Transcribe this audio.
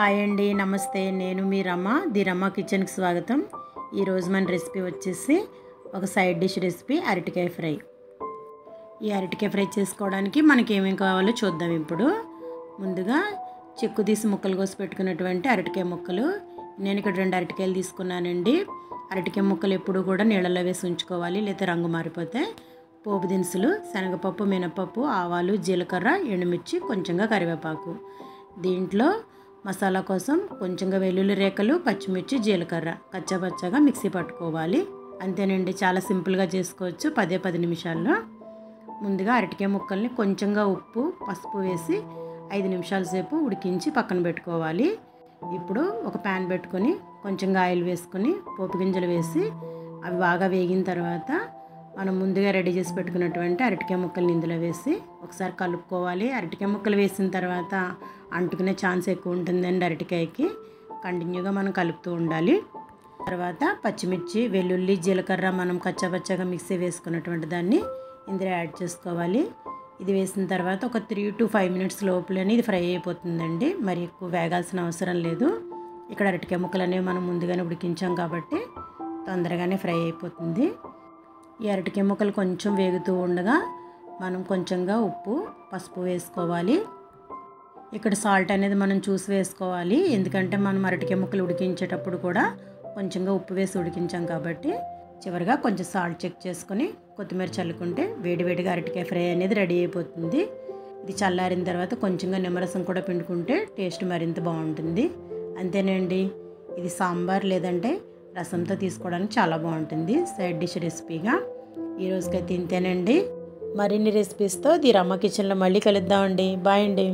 Hi అండి, నమస్తే. నేను మీ రమ, ది రమ కిచెన్కి స్వాగతం. ఈరోజు మన రెసిపీ వచ్చేసి ఒక సైడ్ డిష్ రెసిపీ అరటికాయ ఫ్రై. ఈ అరటికాయ ఫ్రై చేసుకోవడానికి మనకి ఏమేమి కావాలో చూద్దాం. ఇప్పుడు ముందుగా చెక్కు తీసి ముక్కలు కోసి పెట్టుకున్నటువంటి అరటికాయ ముక్కలు. నేను ఇక్కడ 2 అరటికాయలు తీసుకున్నానండి. అరటికాయ ముక్కలు ఎప్పుడు కూడా నీళ్ళలో వేసి ఉంచుకోవాలి, లేదా రంగు మారిపోతే. పోపు దినుసులు శనగపప్పు, మినపప్పు, ఆవాలు, జీలకర్ర, ఎండుమిర్చి, కొంచెంగా కరివేపాకు. దీంట్లో మసాలా కోసం కొంచెంగా వెల్లుల్లి రేఖలు, పచ్చిమిర్చి, జీలకర్ర కచ్చాపచ్చాగా మిక్సీ పట్టుకోవాలి. అంతేనండి, చాలా సింపుల్గా చేసుకోవచ్చు 10 నిమిషాల్లో. ముందుగా అరటికాయ ముక్కల్ని కొంచెంగా ఉప్పు, పసుపు వేసి 5 నిమిషాల సేపు ఉడికించి పక్కన పెట్టుకోవాలి. ఇప్పుడు ఒక ప్యాన్ పెట్టుకొని కొంచెంగా ఆయిల్ వేసుకొని పోపు గింజలు వేసి అవి బాగా వేగిన తర్వాత మనం ముందుగా రెడీ చేసి పెట్టుకున్నటువంటి అరటికాయ ముక్కల్ని ఇందులో వేసి ఒకసారి కలుపుకోవాలి. అరటికాయ ముక్కలు వేసిన తర్వాత అంటుకునే ఛాన్స్ ఎక్కువ ఉంటుందండి అరటికాయకి. కంటిన్యూగా మనం కలుపుతూ ఉండాలి. తర్వాత పచ్చిమిర్చి, వెల్లుల్లి, జీలకర్ర మనం కచ్చాపచ్చాగా మిక్సీ వేసుకున్నటువంటి దాన్ని ఇందులో యాడ్ చేసుకోవాలి. ఇది వేసిన తర్వాత ఒక 3 to 5 మినిట్స్ లోపలనే ఇది ఫ్రై అయిపోతుందండి. మరి ఎక్కువ వేగాల్సిన అవసరం లేదు. ఇక్కడ అరటికాయ ముక్కలు అనేవి మనం ముందుగానే ఉడికించాం కాబట్టి తొందరగానే ఫ్రై అయిపోతుంది. ఈ అరటికాయ ముక్కలు కొంచెం వేగుతూ ఉండగా మనం కొంచెంగా ఉప్పు, పసుపు వేసుకోవాలి. ఇక్కడ సాల్ట్ అనేది మనం చూసి వేసుకోవాలి, ఎందుకంటే మనం అరటికాయ ముక్కలు ఉడికించేటప్పుడు కూడా కొంచెంగా ఉప్పు వేసి ఉడికించాం కాబట్టి. చివరిగా కొంచెం సాల్ట్ చెక్ చేసుకొని కొత్తిమీర చల్లుకుంటే వేడివేడిగా అరటికాయ ఫ్రై అనేది రెడీ అయిపోతుంది. ఇది చల్లారిన తర్వాత కొంచెంగా నిమ్మరసం కూడా పిండుకుంటే టేస్ట్ మరింత బాగుంటుంది. అంతేనండి, ఇది సాంబార్ లేదంటే రసంతో తీసుకోవడానికి చాలా బాగుంటుంది సైడ్ డిష్ రెసిపీగా. ఈరోజుకైతే ఇంతేనండి. మరిన్ని రెసిపీస్తో ది రమ కిచెన్లో మళ్ళీ కలుద్దామండి. బాయ్ అండి.